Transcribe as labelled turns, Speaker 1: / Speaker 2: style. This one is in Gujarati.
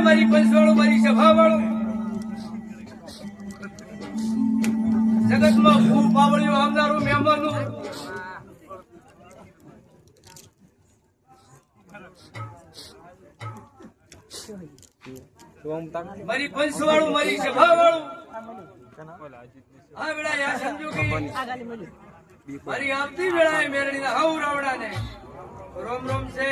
Speaker 1: મારી પંચવાળું મારી સભા વાળું જગતમાં ખૂબ પાવળિયું આવનારું મહેમાનનું મારી પંચવાળું મારી સભા વાળું આ વેળા યા સમજો કે મારી આવતી વેળાએ મેરડીના હાઉ રાવડાને રોમ રોમ છે